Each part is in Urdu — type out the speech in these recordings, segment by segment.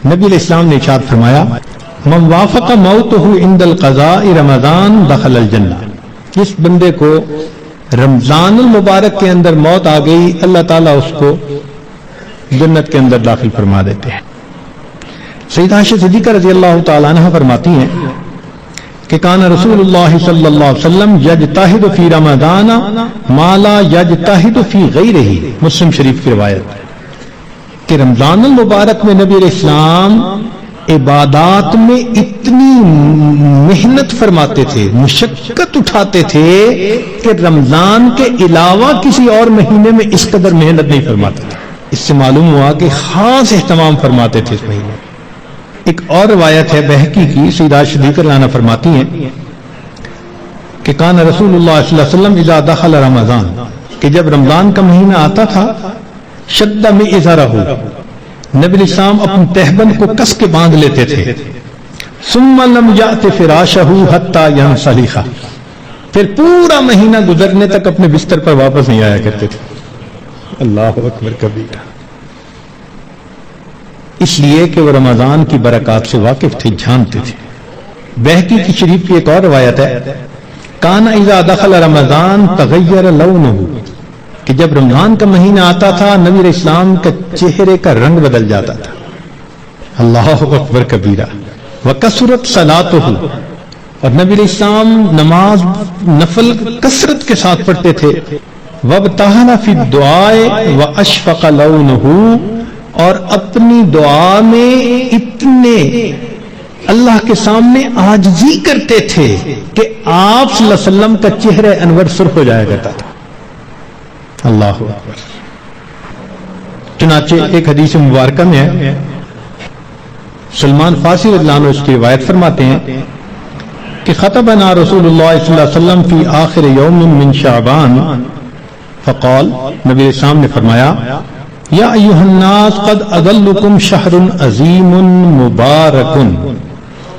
نبی علیہ السلام نے ارشاد فرمایا من وافق موتہ عند القضاء رمضان دخل الجنہ، جس بندے کو رمضان المبارک کے اندر موت آ گئی اللہ تعالیٰ اس کو جنت کے اندر داخل فرما دیتے ہیں۔ سیدہ عائشہ صدیقہ رضی اللہ تعالیٰ عنہ فرماتی ہیں کہ کان رسول اللہ صلی اللہ علیہ وسلم یجتہد فی رمضان ما لا یجتہد فی غیرہ، مسلم شریف کی روایت کہ رمضان المبارک میں نبی علیہ السلام عبادات میں اتنی محنت فرماتے تھے، مشقت اٹھاتے تھے کہ رمضان کے علاوہ کسی اور مہینے میں اس قدر محنت نہیں فرماتے تھے۔ اس سے معلوم ہوا کہ خاص اہتمام فرماتے تھے اس مہینے۔ ایک اور روایت ہے بہقی کی، سیدہ عائشہ صدیقہ رضی اللہ عنہا فرماتی ہیں کہ کان رسول اللہ صلی اللہ علیہ وسلم اذا دخل رمضان، کہ جب رمضان کا مہینہ آتا تھا شد میں ازارہ، نبی علیہ السلام اپنے تہبند کو کس کے باندھ لیتے تھے، ثم لم یأت فراشہ حتی ینسلخ، پھر پورا مہینہ گزرنے تک اپنے بستر پر واپس نہیں آیا کرتے تھے۔ اللہ اکبر کبیرہ، اس لیے کہ وہ رمضان کی برکات سے واقف تھے، جانتے تھے۔ بہقی کی شریف کی ایک اور روایت ہے کان اذا دخل رمضان تغیر لونہ، کہ جب رمضان کا مہینہ آتا تھا نبی علیہ السلام کا چہرے کا رنگ بدل جاتا تھا۔ اللہ اکبر کبیرہ، وکثرت صلاتہ، اور نبی علیہ السلام نماز نفل کثرت کے ساتھ پڑھتے تھے۔ وابتہل فی الدعاء واشفق لونہ، اور اپنی دعا میں اتنے اللہ کے سامنے عاجزی کرتے تھے کہ آپ صلی اللہ علیہ وسلم کا چہرہ انور سرخ ہو جایا کرتا تھا۔ اللہ اکبر۔ چنانچہ ایک حدیث مبارکہ میں ہے، سلمان فارسی رضی اللہ عنہ اس کی روایت فرماتے ہیں کہ خطبنا رسول اللہ صلی اللہ علیہ وسلم فی آخر یوم من شعبان فقال، نبی علیہ السلام نے فرمایا یا ایھا الناس قد اظلکم شہر عظیم مبارک،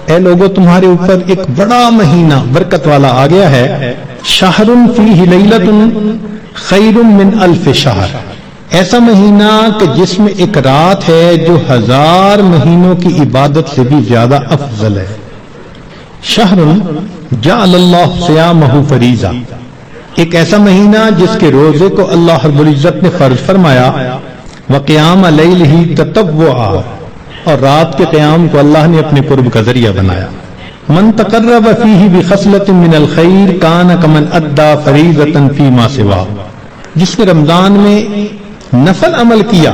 اے لوگو تمہارے اوپر ایک بڑا مہینہ برکت والا آ گیا ہے، شہر فیہ لیلۃ خیر من الف شہر، ایسا مہینہ کہ جس میں ایک رات ہے جو 1000 مہینوں کی عبادت سے بھی زیادہ افضل ہے۔ شہر جعل اللہ صیامہ فریضہ، ایک ایسا مہینہ جس کے روزے کو اللہ رب العزت نے فرض فرمایا، وقیام لیلہ تطوعا، اور رات کے قیام کو اللہ نے اپنے قرب کا ذریعہ بنایا۔ من تقرب فیہ بخصلۃ من الخیر کان کمن ادى فریضۃ فیما سوا، جس نے رمضان میں نفل عمل کیا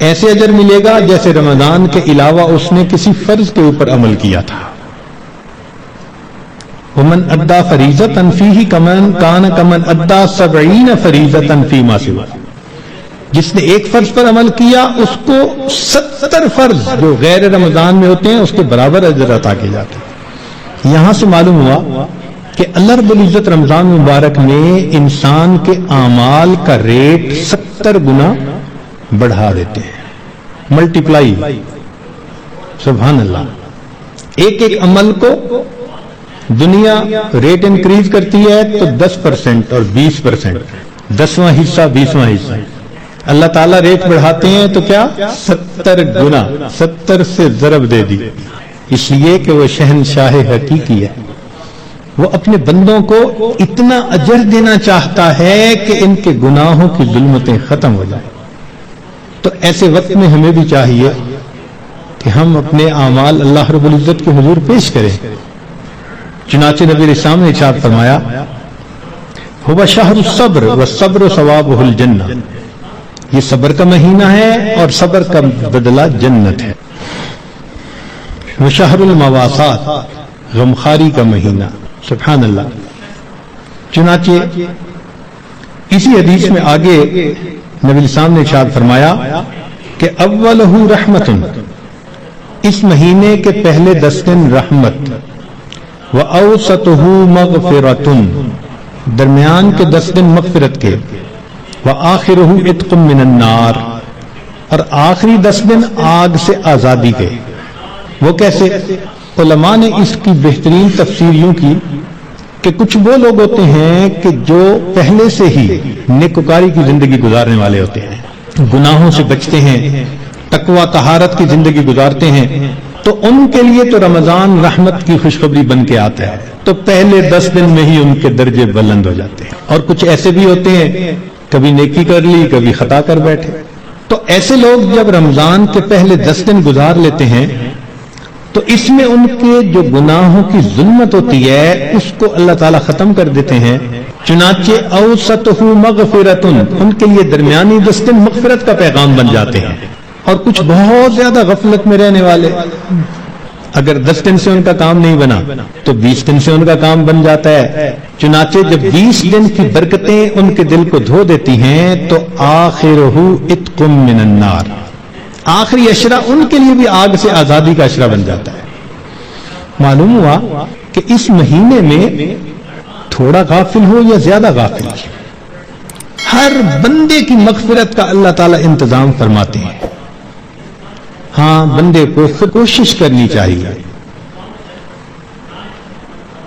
ایسے اجر ملے گا جیسے رمضان کے علاوہ اس نے کسی فرض کے اوپر عمل کیا تھا۔ ومن ادى فریضۃ فیہ کان کمن ادى 70 فریضۃ فیما سوا، جس نے ایک فرض پر عمل کیا اس کو 70 فرض جو غیر رمضان میں ہوتے ہیں اس کے برابر اجر عطا کیے جاتے ہیں۔ یہاں سے معلوم ہوا کہ اللہ رب العزت رمضان مبارک میں انسان کے اعمال کا ریٹ 70 گنا بڑھا دیتے ہیں، ملٹیپلائی، سبحان اللہ۔ ایک ایک عمل کو دنیا ریٹ انکریز کرتی ہے تو 10% اور 20%، 10واں حصہ 20واں حصہ، اللہ تعالیٰ ریٹ بڑھاتے ہیں تو کیا 70 گنا، 70 سے ضرب دے دی، اس لیے کہ وہ شہنشاہ حقیقی ہے، وہ اپنے بندوں کو اتنا اجر دینا چاہتا ہے کہ ان کے گناہوں کی ظلمتیں ختم ہو جائیں۔ تو ایسے وقت میں ہمیں بھی چاہیے کہ ہم اپنے اعمال اللہ رب العزت کے حضور پیش کریں۔ چنانچہ نبی علیہ السلام نے ارشاد فرمایا هو شہر الصبر والصبر ثوابہ الجنہ، یہ صبر کا مہینہ ہے اور صبر کا بدلہ جنت ہے۔ وہ شہر المواسات، غمخاری کا مہینہ، سبحان اللہ۔ چنانچہ اسی حدیث میں آگے نبی السلام نے ارشاد فرمایا کہ اولہ رحمت، اس مہینے کے پہلے 10 دن رحمت، وَأَوْسَطُهُ مَغْفِرَةٌ، درمیان کے 10 دن مغفرت کے، وَآخِرُهُ عِتْقٌ مِّنَ النَّارِ، اور آخری 10 دن آگ سے آزادی کے۔ وہ کیسے؟ علماء نے اس کی بہترین تفسیر یوں کی کہ کچھ وہ لوگ ہوتے ہیں کہ جو پہلے سے ہی نیکوکاری کی زندگی گزارنے والے ہوتے ہیں، گناہوں سے بچتے ہیں، تقوی طہارت کی زندگی گزارتے ہیں تو ان کے لیے تو رمضان رحمت کی خوشخبری بن کے آتا ہے، تو پہلے 10 دن میں ہی ان کے درجے بلند ہو جاتے ہیں۔ اور کچھ ایسے بھی ہوتے ہیں کبھی نیکی کر لی کبھی خطا کر بیٹھے، تو ایسے لوگ جب رمضان کے پہلے 10 دن گزار لیتے ہیں تو اس میں ان کے جو گناہوں کی ظلمت ہوتی ہے اس کو اللہ تعالیٰ ختم کر دیتے ہیں۔ چنانچہ اوسطہ مغفرۃ، ان کے لیے درمیانی 10 دن مغفرت کا پیغام بن جاتے ہیں۔ اور کچھ بہت زیادہ غفلت میں رہنے والے، اگر 10 دن سے ان کا کام نہیں بنا تو 20 دن سے ان کا کام بن جاتا ہے۔ چنانچہ جب 20 دن کی برکتیں ان کے دل کو دھو دیتی ہیں تو آخرہ عتق من النار، آخری اشرہ ان کے لیے بھی آگ سے آزادی کا اشرہ بن جاتا ہے۔ معلوم ہوا کہ اس مہینے میں تھوڑا غافل ہو یا زیادہ غافل، ہر بندے کی مغفرت کا اللہ تعالیٰ انتظام فرماتے ہیں۔ ہاں، بندے کو خود کوشش کرنی چاہیے۔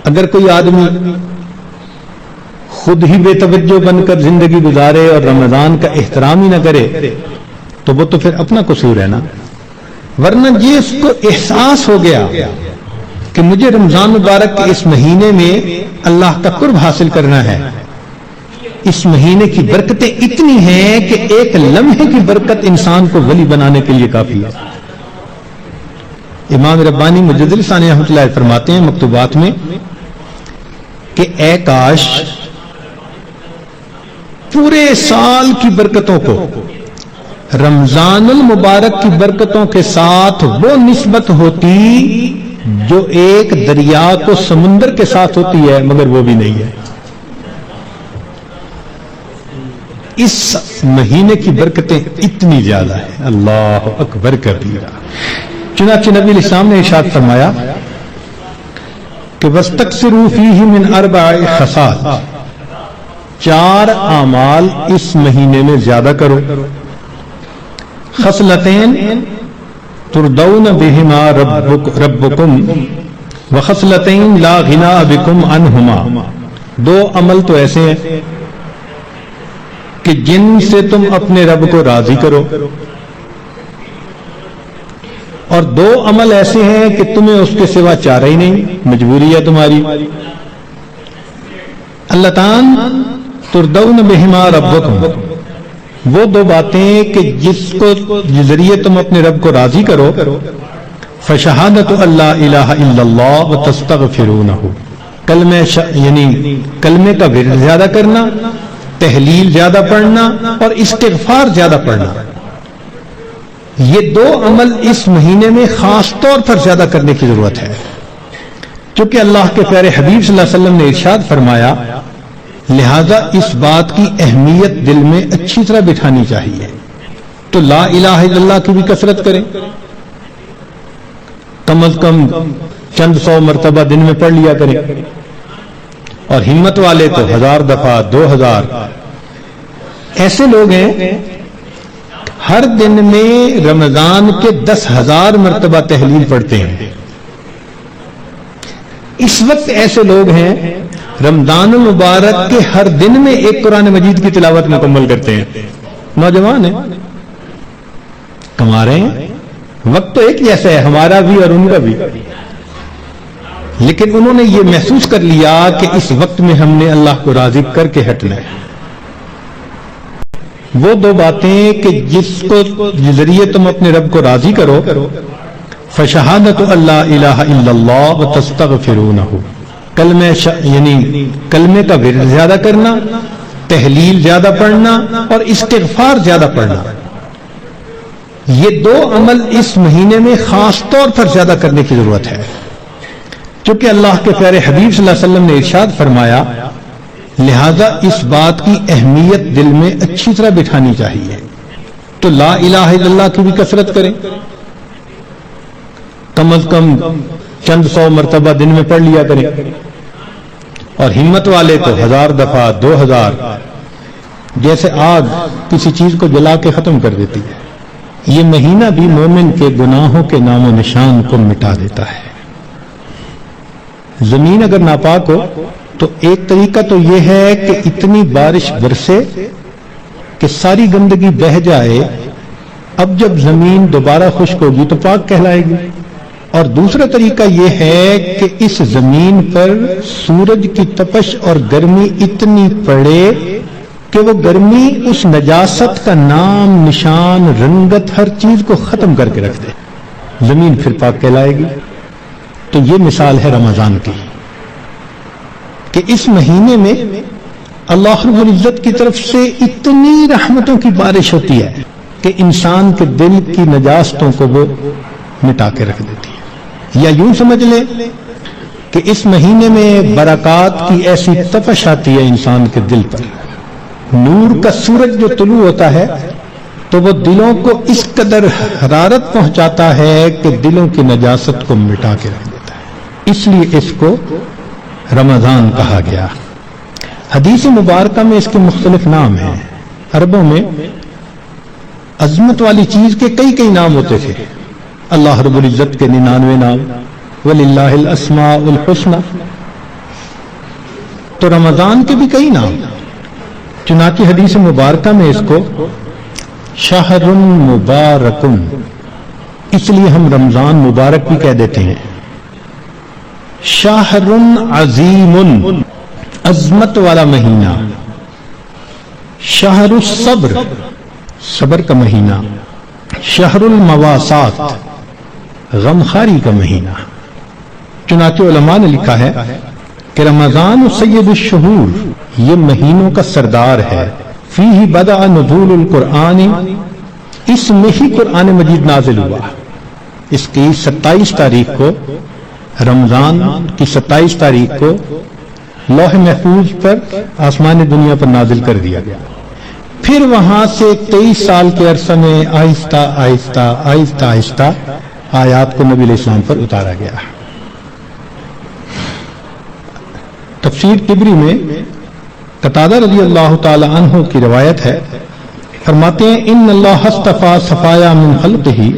اگر کوئی آدمی خود ہی بے توجہ بن کر زندگی گزارے اور رمضان کا احترام ہی نہ کرے تو وہ تو پھر اپنا قصور ہے نا، ورنہ یہ اس کو احساس ہو گیا کہ مجھے رمضان مبارک کے اس مہینے میں اللہ کا قرب حاصل کرنا ہے، اس مہینے کی برکتیں اتنی ہیں کہ ایک لمحے کی برکت انسان کو ولی بنانے کے لیے کافی ہے۔ امام ربانی مجدد ثانی رحمۃ اللہ علیہ فرماتے ہیں مکتوبات میں کہ اے کاش پورے سال کی برکتوں کو رمضان المبارک کی برکتوں کے ساتھ وہ نسبت ہوتی جو ایک دریا کو سمندر کے ساتھ ہوتی ہے، مگر وہ بھی نہیں ہے۔ اس مہینے کی برکتیں اتنی زیادہ ہیں، اللہ اکبر کبیرہ۔ چنانچہ نبی علیہ السلام نے ارشاد فرمایا کہ وَاسْتَكْثِرُوا فِيهِ مِنْ 4 خصال، 4 اعمال اس مہینے میں زیادہ کرو۔ خصلتین ترضون بهما ربکم وخصلتین لا غنیٰ بکم عنہما، 2 عمل تو ایسے ہیں کہ جن سے تم اپنے رب کو راضی کرو، اور 2 عمل ایسے ہیں کہ تمہیں اس کے سوا چارہ ہی نہیں، مجبوری ہے تمہاری۔ اللہ تعالیٰ ترضون بہما ربکم، وہ 2 باتیں کہ جس کو ذریعے تم اپنے رب کو راضی کرو، فشہادت اللہ الہ الا اللہ وتستغفرونہ، یعنی کلمے کا ورد زیادہ کرنا، تحلیل زیادہ پڑھنا اور استغفار زیادہ پڑھنا۔ یہ 2 عمل اس مہینے میں خاص طور پر زیادہ کرنے کی ضرورت ہے، کیونکہ اللہ کے پیارے حبیب صلی اللہ علیہ وسلم نے ارشاد فرمایا، لہذا اس بات کی اہمیت دل میں اچھی طرح بٹھانی چاہیے۔ تو لا الہ الا اللہ کی بھی کثرت کریں، کم از کم چند 100 مرتبہ دن میں پڑھ لیا کریں، اور ہمت والے تو 1000 دفعہ 2000۔ ایسے لوگ ہیں ہر دن میں رمضان کے 10,000 مرتبہ تحلیل پڑھتے ہیں۔ اس وقت ایسے لوگ ہیں رمضان المبارک کے ہر دن میں ایک قرآن مجید کی تلاوت مکمل کرتے ہیں۔ نوجوان ہیں، کما رہے ہیں، وقت تو ایک جیسا ہے ہمارا بھی اور ان کا بھی، لیکن انہوں نے یہ محسوس کر لیا کہ اس وقت میں ہم نے اللہ کو راضی کر کے ہٹنا ہے۔ وہ 2 باتیں کہ جس کو ذریعے تم اپنے رب کو راضی کرو، فشہادت اللہ الہ الا اللہ وتستغفرونہ، یعنی کلمے کا ورد زیادہ کرنا، تحلیل زیادہ پڑھنا اور استغفار زیادہ پڑھنا۔ یہ 2 عمل اس مہینے میں خاص طور پر زیادہ کرنے کی ضرورت ہے، کیونکہ اللہ کے پیارے حبیب صلی اللہ علیہ وسلم نے ارشاد فرمایا، لہذا اس بات کی اہمیت دل میں اچھی طرح بٹھانی چاہیے۔ تو لا الہ الا اللہ کی بھی کثرت کریں، کم از کم چند 100 مرتبہ دن میں پڑھ لیا کریں، اور ہمت والے تو 1000 دفعہ 2000۔ جیسے آگ کسی چیز کو جلا کے ختم کر دیتی ہے، یہ مہینہ بھی مومن کے گناہوں کے نام و نشان کو مٹا دیتا ہے۔ زمین اگر ناپاک ہو تو ایک طریقہ تو یہ ہے کہ اتنی بارش برسے کہ ساری گندگی بہہ جائے اب جب زمین دوبارہ خشک ہوگی تو پاک کہلائے گی. اور دوسرا طریقہ یہ ہے کہ اس زمین پر سورج کی تپش اور گرمی اتنی پڑے کہ وہ گرمی اس نجاست کا نام نشان رنگت ہر چیز کو ختم کر کے رکھ دے, زمین پھر پاک کہلائے گی. تو یہ مثال ہے رمضان کی کہ اس مہینے میں اللہ رب العزت کی طرف سے اتنی رحمتوں کی بارش ہوتی ہے کہ انسان کے دل کی نجاستوں کو وہ مٹا کے رکھ دیتی ہے. یا یوں سمجھ لے کہ اس مہینے میں برکات کی ایسی تپش آتی ہے انسان کے دل پر, نور کا سورج جو طلوع ہوتا ہے تو وہ دلوں کو اس قدر حرارت پہنچاتا ہے کہ دلوں کی نجاست کو مٹا کے رکھ دیتا ہے. اس لیے اس کو رمضان کہا گیا. حدیث مبارکہ میں اس کے مختلف نام ہیں. عربوں میں عظمت والی چیز کے کئی کئی نام ہوتے تھے. اللہ رب العزت کے 99 نام, وَلِلَّهِ الْأَسْمَاءُ الْحُسْنَى. تو رمضان کے بھی کئی نام. چنانچہ حدیث مبارکہ میں اس کو شہر مبارک, اس لیے ہم رمضان مبارک بھی کہہ دیتے ہیں. شہر عظیم, عظمت والا مہینہ. شہر الصبر, صبر کا مہینہ. شہر المواسات, غمخاری کا مہینہ. چنانچہ علماء نے لکھا ہے کہ رمضان سید الشہور, یہ مہینوں کا سردار ہے. فیہ بدأ نزول القرآن, اس میں ہی قرآن مجید نازل ہوا. اس کی 27 تاریخ کو, رمضان کی 27 تاریخ کو لوح محفوظ پر آسمان دنیا پر نازل کر دیا گیا. پھر وہاں سے 23 سال کے عرصے میں آہستہ آہستہ آہستہ آہستہ آیات کو نبی علیہ السلام پر اتارا گیا. تفسیر طبری میں قتادہ رضی اللہ تعالی عنہ کی روایت ہے, فرماتے ہیں ان اللہ اصطفى صفایا من خلقہ,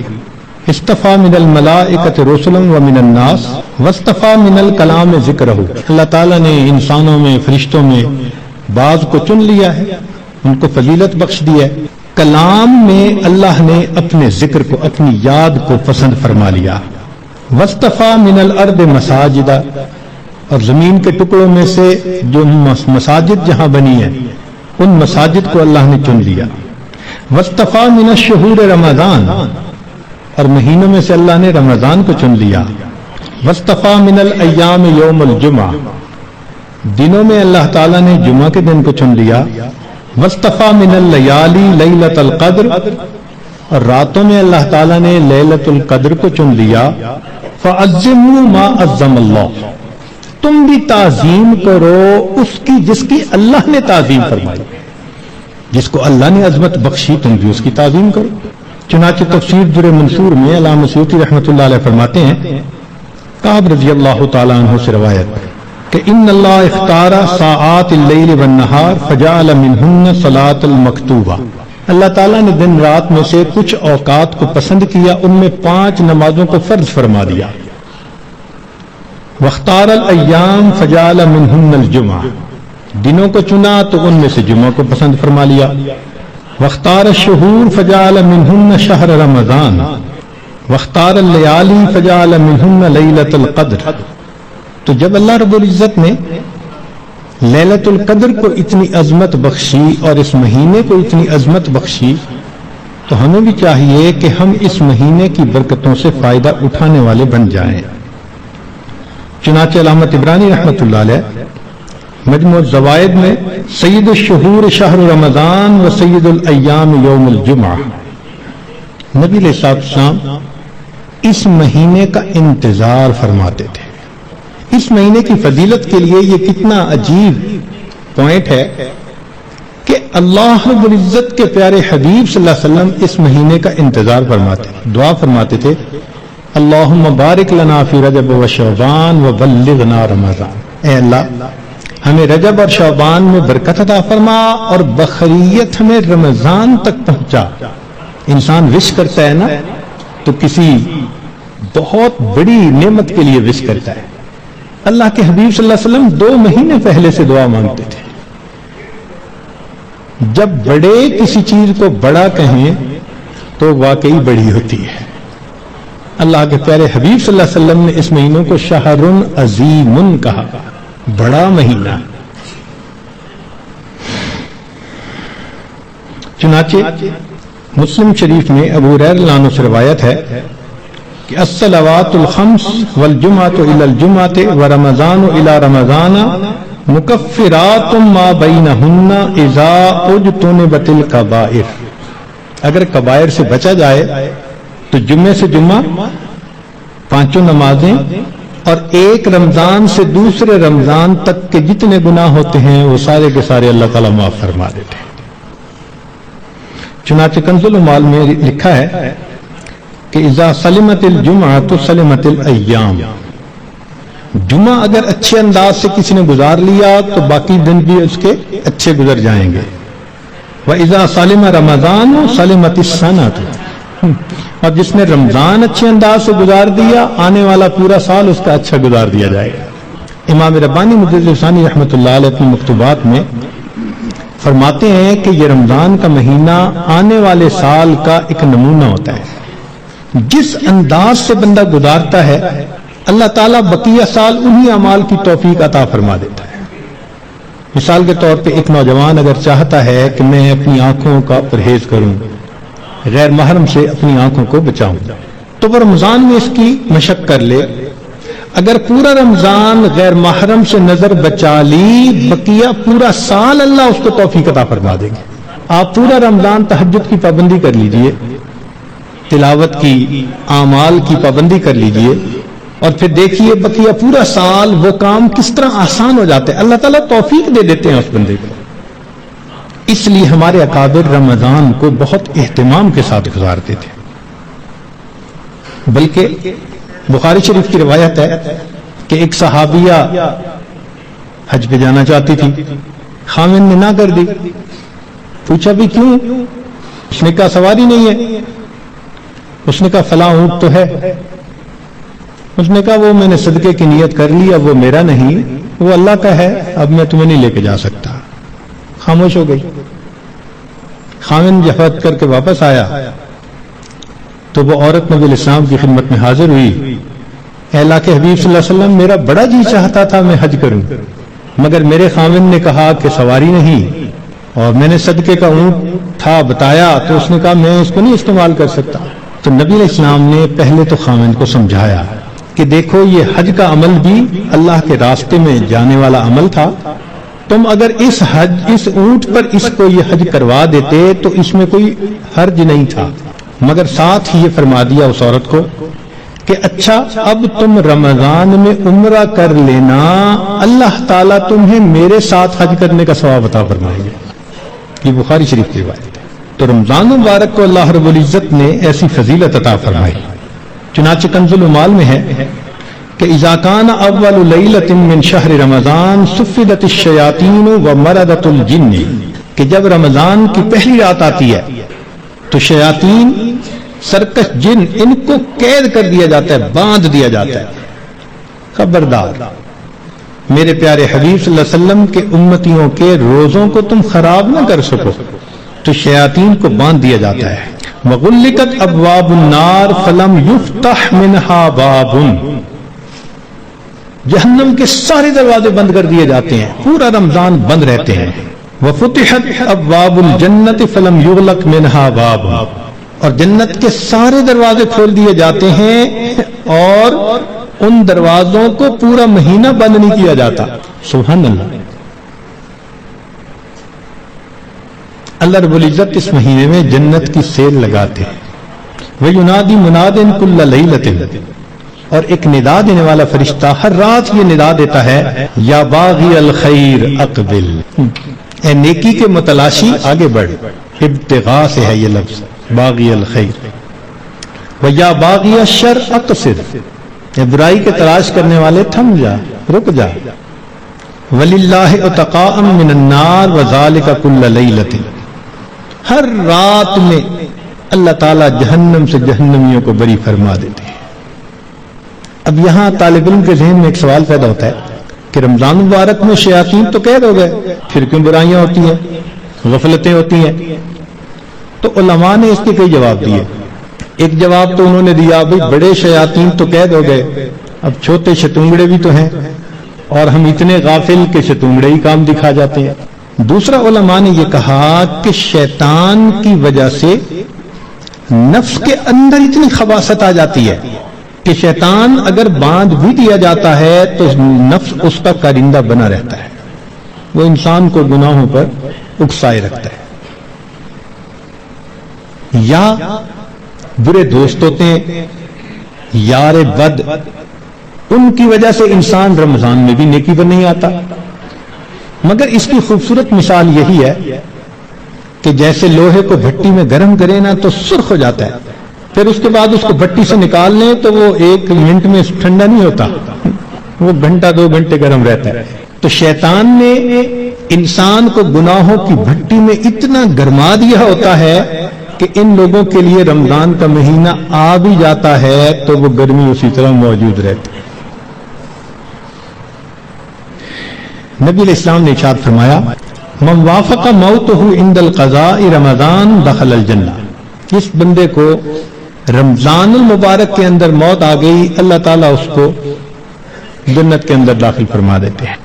اصطفى من الملائکۃ رسلا ومن الناس واصطفى من الکلام ذکرہ. اللہ تعالیٰ نے انسانوں میں فرشتوں میں بعض کو چن لیا ہے, ان کو فضیلت بخش دی ہے. کلام میں اللہ نے اپنے ذکر کو, اپنی یاد کو پسند فرما لیا. واصطفى من الارض مساجدا, اور زمین کے ٹکڑوں میں سے جو مساجد جہاں بنی ہیں ان مساجد کو اللہ نے چن لیا. واصطفى من الشہور رمضان, اور مہینوں میں سے اللہ نے رمضان کو چن لیا. واصطفى من الایام یوم الجمعہ, دنوں میں اللہ تعالیٰ نے جمعہ کے دن کو چن لیا. واصطفى من اللیالی لیلۃ القدر, اور راتوں میں اللہ تعالیٰ نے لیلۃ القدر کو چن لیا. فعظموا ما عظم اللہ, تم بھی تعظیم کرو اس کی جس کی اللہ نے تعظیم فرمائی. جس کو اللہ نے عظمت بخشی تم بھی اس کی تعظیم کرو. چنانچہ تفسیر در منصور میں علامہ سیوطی رحمۃ اللہ علیہ فرماتے ہیں, کعب رضی اللہ تعالیٰ عنہ سے روایت کہ ان اللہ اختار ساعات اللیل والنہار فجعل منہن صلاۃ المکتوبہ, اللہ تعالیٰ نے دن رات میں سے کچھ اوقات کو پسند کیا, ان میں 5 نمازوں کو فرض فرما دیا. واختار الایام فجعل منہن الجمعہ, دنوں کو چنا تو ان میں سے جمعہ کو پسند فرما لیا. واختار الشہور فجعل منہن شہر رمضان, واختار اللیالی فجعل منہن لیلۃ القدر. تو جب اللہ رب العزت نے لیلۃ القدر کو اتنی عظمت بخشی اور اس مہینے کو اتنی عظمت بخشی, تو ہمیں بھی چاہیے کہ ہم اس مہینے کی برکتوں سے فائدہ اٹھانے والے بن جائیں. چنانچہ علامہ طبرانی رحمۃ اللہ علیہ مجموع الزوائد میں سید الشہور شہر رمضان و سید الایام یوم الجمعہ, نبی علیہ السلام اس مہینے کا انتظار فرماتے تھے. اس مہینے کی فضیلت کے لیے یہ کتنا عجیب پوائنٹ ہے کہ اللہ رب العزت کے پیارے حبیب صلی اللہ علیہ وسلم اس مہینے کا انتظار فرماتے, دعا فرماتے تھے, اللہم بارک لنا فی رجب و شعبان و بلغنا رمضان. اے اللہ ہمیں رجب اور شعبان میں برکت عطا فرما اور بخیریت ہمیں رمضان تک پہنچا. انسان وش کرتا ہے نا تو کسی بہت بڑی نعمت کے لیے وش کرتا ہے. اللہ کے حبیب صلی اللہ علیہ وسلم 2 مہینے پہلے سے دعا مانگتے تھے. جب بڑے کسی چیز کو بڑا کہیں تو واقعی بڑی ہوتی ہے۔ اللہ کے پیارے حبیب صلی اللہ علیہ وسلم نے اس مہینوں کو شہر عظیم کہا، بڑا مہینہ۔ چنانچہ مسلم شریف میں ابو ہریرہ رضی اللہ عنہ سے روایت ہے کہ الصلوات الخمس والجمعۃ الی الجمعۃ ورمضان الی رمضان مکفرات ما بینہن اذا اجتنبت الکبائر۔ اگر کبائر سے بچا جائے تو جمعے سے جمعہ 5 نمازیں اور ایک رمضان سے دوسرے رمضان تک کے جتنے گناہ ہوتے ہیں وہ سارے کے سارے اللہ تعالیٰ معاف فرما دیتے ہیں۔ چنانچہ کنز العمال میں لکھا ہے کہ اذا سلمت الجمعہ تو سلمت الایام، جمعہ اگر اچھے انداز سے کسی نے گزار لیا تو باقی دن بھی اس کے اچھے گزر جائیں گے۔ وَإِذَا سَلِمَ رَمَضَانُ سَلِمَتِ السَّنَةُ، اور جس نے رمضان اچھے انداز سے گزار دیا آنے والا پورا سال اس کا اچھا گزار دیا جائے گا۔ امام ربانی مجدد ثانی رحمۃ اللہ علیہ اپنی مکتوبات میں فرماتے ہیں کہ یہ رمضان کا مہینہ آنے والے سال کا ایک نمونہ ہوتا ہے۔ جس انداز سے بندہ گزارتا ہے اللہ تعالیٰ بقیہ سال انہی اعمال کی توفیق عطا فرما دیتا ہے۔ مثال کے طور پہ ایک نوجوان اگر چاہتا ہے کہ میں اپنی آنکھوں کا پرہیز کروں، غیر محرم سے اپنی آنکھوں کو بچاؤں، تو وہ رمضان میں اس کی مشق کر لے۔ اگر پورا رمضان غیر محرم سے نظر بچا لی، بقیہ پورا سال اللہ اس کو توفیق عطا فرما دے گا۔ آپ پورا رمضان تہجد کی پابندی کر لیجئے، تلاوت کی، اعمال کی پابندی کر لیجئے، اور پھر دیکھیے بقیہ پورا سال وہ کام کس طرح آسان ہو جاتے ہیں، اللہ تعالیٰ توفیق دے دیتے ہیں اس بندے کو۔ اس لیے ہمارے اکابر رمضان کو بہت اہتمام کے ساتھ گزارتے تھے۔ بلکہ بخاری شریف کی روایت ہے کہ ایک صحابیہ حج پہ جانا چاہتی تھی، خامن نے نہ کر دی۔ پوچھا بھی کیوں؟ اس نے کہا سواری نہیں ہے۔ اس نے کہا فلاں اونٹ تو ہے۔ اس نے کہا وہ میں نے صدقے کی نیت کر لی، اب وہ میرا نہیں، وہ اللہ کا ہے، اب میں تمہیں نہیں لے کے جا سکتا۔ خاموش ہو گئی۔ خامن جہاد کر کے واپس آیا تو وہ عورت نبی الاسلام کی خدمت میں حاضر ہوئی۔ اے اللہ کے حبیب صلی اللہ علیہ وسلم، میرا بڑا جی چاہتا تھا میں حج کروں، مگر میرے خامن نے کہا کہ سواری نہیں، اور میں نے صدقے کا اونٹ تھا بتایا تو اس نے کہا میں اس کو نہیں استعمال کر سکتا۔ تو نبی علیہ السلام نے پہلے تو خامن کو سمجھایا کہ دیکھو یہ حج کا عمل بھی اللہ کے راستے میں جانے والا عمل تھا، تم اگر اس اونٹ پر اس کو یہ حج کروا دیتے تو اس میں کوئی حرج نہیں تھا، مگر ساتھ ہی یہ فرما دیا اس عورت کو کہ اچھا اب تم رمضان میں عمرہ کر لینا، اللہ تعالیٰ تمہیں میرے ساتھ حج کرنے کا ثواب عطا فرمائے گا۔ یہ بخاری شریف کی روایت ہے۔ تو رمضان مبارک کو اللہ رب العزت نے ایسی فضیلت عطا فرمائی۔ چنانچہ کنز العمال میں ہے کہ اذا کان اول لیلۃ من شہر رمضان صفدت الشیاطین ومردت الجن، کہ جب رمضان کی پہلی رات آتی ہے تو شیاطین، سرکش جن، ان کو قید کر دیا جاتا ہے، باندھ دیا جاتا ہے۔ خبردار، میرے پیارے حبیب صلی اللہ علیہ وسلم کے امتیوں کے روزوں کو تم خراب نہ کر سکو، تو شیاطین کو باندھ دیا جاتا ہے۔ وغلقت ابواب النار فلم یفتح منها باب، جہنم کے سارے دروازے بند کر دیے جاتے ہیں، پورا رمضان بند رہتے ہیں۔ وفتحت ابواب الجنت فلم یغلق منها باب، اور جنت کے سارے دروازے کھول دیے جاتے ہیں اور ان دروازوں کو پورا مہینہ بند نہیں کیا جاتا۔ سبحان اللہ۔ اللہ رب العزت اس مہینے میں جنت کی سیل لگاتے ہیں۔ وَيُنَادِي مُنَادٍ كُلَّ لَيْلَةٍ، اور ایک ندا دینے والا فرشتہ ہر رات یہ ندا دیتا ہے، یا باغی الخیر اقبل، اے نیکی کے متلاشی آگے بڑھ۔ ابتغاء سے ہے یہ لفظ، باغی الخیر۔ وَيَا باغی الشر اقصر، اے برائی کے تلاش کرنے والے تھم جا، رک جا۔ وَلِلَّهِ عُتَقَاءً مِّنَ النَّارِ وَذَلِكَ كُلَّ لَيْلَةٍ، ہر رات میں اللہ تعالیٰ جہنم سے جہنمیوں کو بری فرما دیتے ہیں۔ اب یہاں طالب علم کے ذہن میں ایک سوال پیدا ہوتا ہے کہ رمضان مبارک میں شیاطین تو قید ہو گئے، پھر کیوں برائیاں ہوتی ہیں، غفلتیں ہوتی ہیں؟ تو علماء نے اس کے کئی جواب دیے. ایک جواب تو انہوں نے دیا بھائی بڑے شیاطین تو قید ہو گئے، اب چھوٹے شتونگڑے بھی تو ہیں، اور ہم اتنے غافل کہ شتونگڑے ہی کام دکھا جاتے ہیں. دوسرا علماء نے یہ کہا کہ شیطان کی وجہ سے نفس کے اندر اتنی خباثت آ جاتی ہے کہ شیطان اگر باندھ بھی دیا جاتا ہے تو نفس اس کا کارندہ بنا رہتا ہے، وہ انسان کو گناہوں پر اکسائے رکھتا ہے. یا برے دوست ہوتے ہیں، یار بد، ان کی وجہ سے انسان رمضان میں بھی نیکی پر نہیں آتا. مگر اس کی خوبصورت مثال یہی ہے کہ جیسے لوہے کو بھٹی میں گرم کرے نا تو سرخ ہو جاتا ہے، پھر اس کے بعد اس کو بھٹی سے نکال لیں تو وہ 1 منٹ میں ٹھنڈا نہیں ہوتا، وہ گھنٹہ 2 گھنٹے گرم رہتا ہے. تو شیطان نے انسان کو گناہوں کی بھٹی میں اتنا گرما دیا ہوتا ہے کہ ان لوگوں کے لیے رمضان کا مہینہ آ بھی جاتا ہے تو وہ گرمی اسی طرح موجود رہتی ہے. نبی علیہ السلام نے ارشاد فرمایا من وافق موتہ عند القضاء رمضان دخل الجنہ، جس بندے کو رمضان المبارک کے اندر موت آ گئی اللہ تعالیٰ اس کو جنت کے اندر داخل فرما دیتے ہیں.